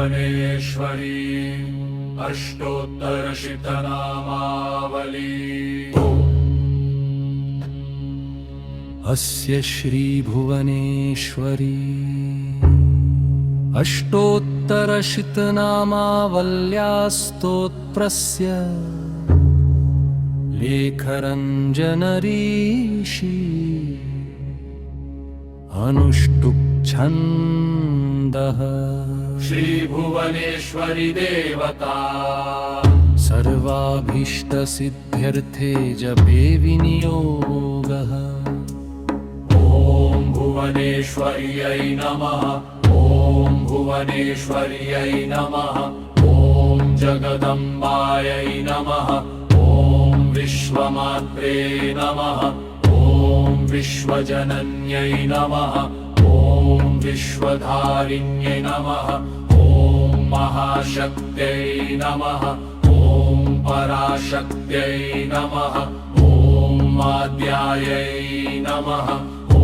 श्रीभुवनेश्वरी अष्टोत्तरशतनामावली। अस्य श्रीभुवनेश्वरी अष्टोत्तरशतनामावल्यास्तोत्रस्य लेखरञ्जनऋषि अनुष्टुप् छन्दः। श्रीभुवनेश्वरी देवता सर्वाभीष्टसिद्ध्यर्थे जपे विनियोगः। ॐ भुवनेश्वर्यै नमः। ॐ भुवनेश्वर्यै नमः। ॐ जगदम्बायै नमः। ॐ विश्वमात्रे नमः। ॐ विश्वजनन्यै नमः। ॐ विश्वधारिण्यै नमः। ॐ महाशक्त्यै नमः। ॐ पराशक्त्यै नमः। ॐ आद्यायै नमः। ॐ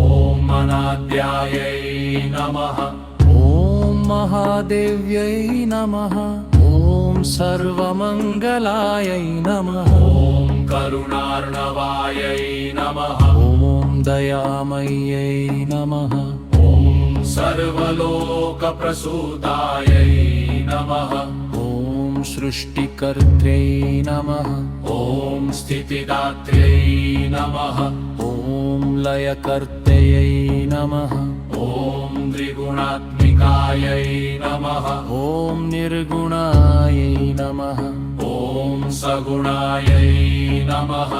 अनाद्यायै नमः। ॐ महादेव्यै नमः। ॐ सर्वमङ्गलायै नमः। ॐ करुणार्णवायै नमः। ॐ दयामय्यै नमः। ॐ सर्वलोकप्रसूतायै नमः। ॐ सृष्टिकर्त्र्यै नमः। ॐ स्थितिदात्र्यै नमः। ॐ लयकर्त्यै नमः। ॐ त्रिगुणात्मिकायै नमः। ॐ निर्गुणायै नमः। ॐ सगुणायै नमः।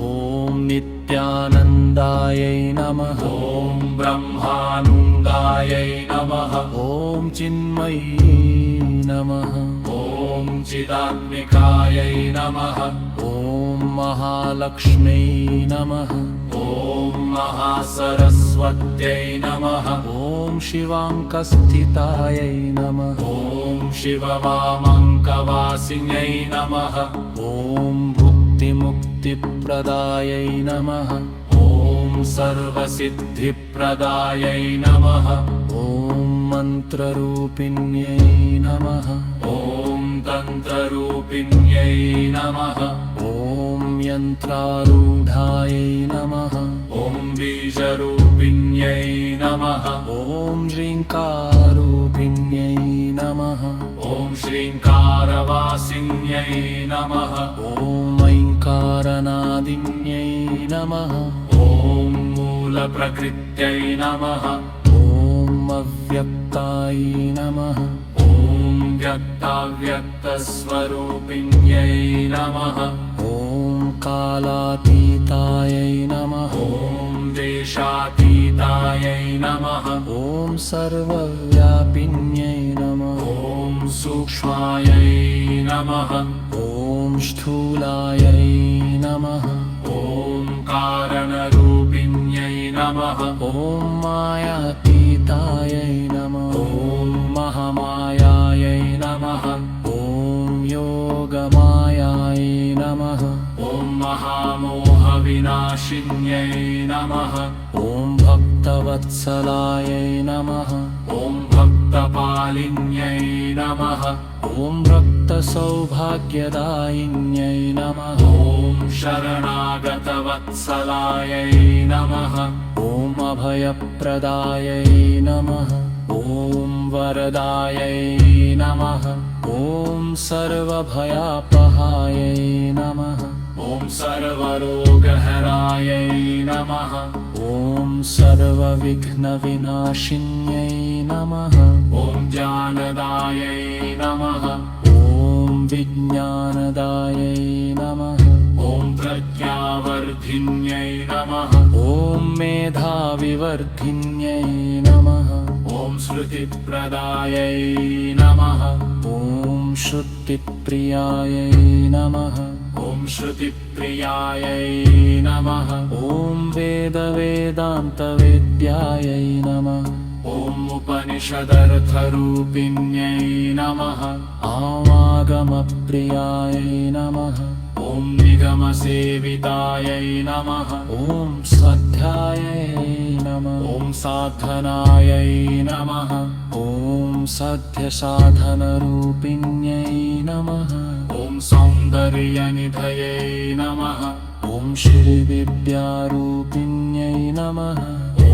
ॐ नित्यानन्दायै नमः। ॐ ब्रह्मानन्दायै नमः। ॐ चिन्मयी नमः। ॐ चिदात्मिकायै नमः। ॐ महालक्ष्म्यै नमः। ॐ महासरस्वत्यै नमः। ॐ शिवाङ्कस्थितायै नमः। ॐ शिववामङ्कवासिन्यै नमः। ॐ भुक्तिमुक्तिप्रदायै नमः। ॐ सर्वसिद्धिप्रदायै नमः। ॐ मन्त्ररूपिण्यै नमः। ॐ तन्त्ररूपिण्यै नमः। ॐ यन्त्रारूढायै नमः। ॐ बीजरूपिण्यै नमः। ॐ श्रीङ्काररूपिण्यै नमः। ॐ श्रीङ्कारवासिन्यै नमः। ॐ ऐङ्कारनादिन्यै नमः। ॐ मूलप्रकृत्यै नमः। ॐ अव्यक्तायै नमः। ॐ व्यक्ताव्यक्तस्वरूपिण्यै नमः। ॐ कालातीतायै नमः। ॐ देशातीतायै नमः। ॐ सर्वव्यापिन्यै नमः। ॐ सूक्ष्मायै नमः। ॐ स्थूलायै नमः। ॐ कारणरूपिण्यै नमः। ॐ मायातीतायै नमः। ॐ महामायायै नमः। ॐ योगमायायै नमः। ॐ महामोहविनाशिन्यै नमः। ॐ भक्तवत्सलायै नमः। ॐ भक्तपालिन्यै नमः। ॐ रक्तसौभाग्यदायिन्यै नमः। ॐ शरणागतवत्सलायै नमः। ॐ अभयप्रदायै नमः। ॐ वरदायै नमः। ॐ सर्वभयापहायै नमः। ॐ सर्वरोगहरायै नमः। ॐ सर्वविघ्नविनाशिन्यै नमः। ॐ ज्ञानदायै नमः। ॐ विज्ञानदायै नमः। ॐ प्रज्ञावर्धिन्यै नमः। ॐ मेधाविवर्धिन्यै नमः। ॐ श्रुतिप्रदायै नमः। ॐ श्रुतिप्रियायै नमः। ॐ श्रुतिप्रियायै नमः। ॐ वेदवेदान्तवेद्यायै नमः। ॐ उपनिषदर्थरूपिण्यै नमः। आमागमप्रियायै नमः। ॐ निगमसेवितायै नमः। ॐ स्वाध्यायै नमः। ॐ साधनायै नमः। ॐ साध्यसाधनरूपिण्यै नमः ॐ सौन्दर्यनिधये नमः ॐ श्रीविद्यारूपिण्यै नमः ॐ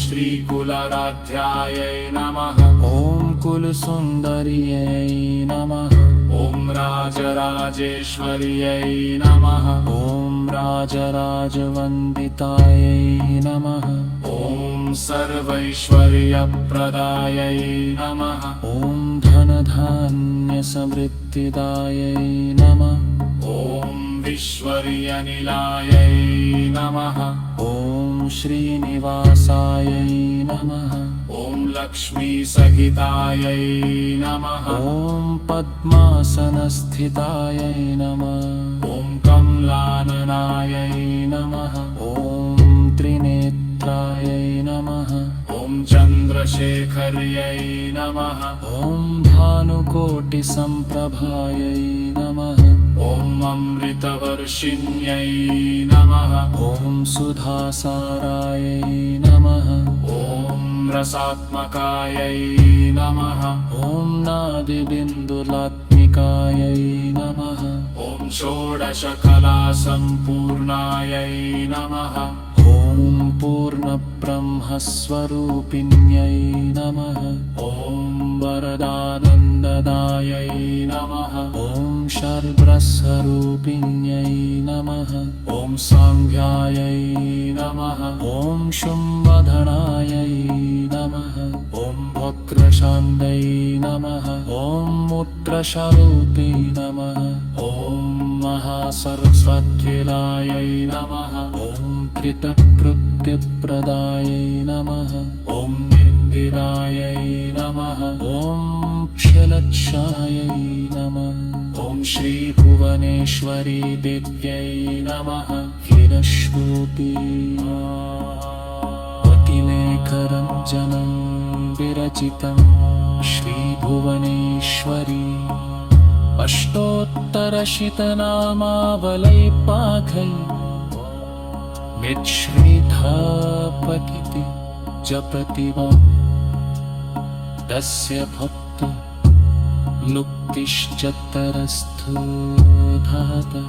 श्रीकुलराध्यायै नमः ॐ कुलसुन्दर्यै नमः ॐ राजराजेश्वर्यै नमः ॐ राजराजवन्दितायै नमः ॐ सर्वैश्वर्यप्रदायै नमः ॐ धनधान्यसमृद्धिदायै नमः ॐ विश्वर्यनिलायै नमः ॐ श्रीनिवासायै नमः ॐ लक्ष्मीसहितायै नमः ॐ पद्मासनस्थितायै नमः ॐ कमलाननायै नमः ॐ त्रिनेत्रायै नमः ॐ चन्द्रशेखर्यै नमः ॐ भानुकोटिसम्प्रभायै नमः ॐ अमृतवर्षिण्यै नमः ॐ सुधासारायै नमः ॐ रसात्मकायै नमः ॐ नादिबिन्दुलात्मिकायै नमः ॐ षोडशकलासम्पूर्णायै नमः ॐ पूर्णब्रह्मस्वरूपिण्यै नमः ॐ वरदानन्ददायै नमः ॐ शर्द्रस्वरूपिण्यै नमः ॐ साङ्घ्यायै नमः ॐ शुम्भधनायै नमः ॐ वक्रशान्त्यै नमः ॐ मूत्रस्वरूपी नमः ॐ महासरस्वत्यलायै नमः ॐ कृतकृत्यप्रदायै नमः ॐ निन्दिरायै नमः ॐ क्षलक्षायै नमः ॐ श्रीभुवनेश्वरी देव्यै नमः हिरश्रूपी अतिलेखरञ्जनं विरचितं श्रीभुवनेश्वरी अष्टोत्तरशतनामावलैपाखै मिच्छ्रीधापतिति जपति वा तस्य भक्तो मुक्तिश्चतरस्थो धाता।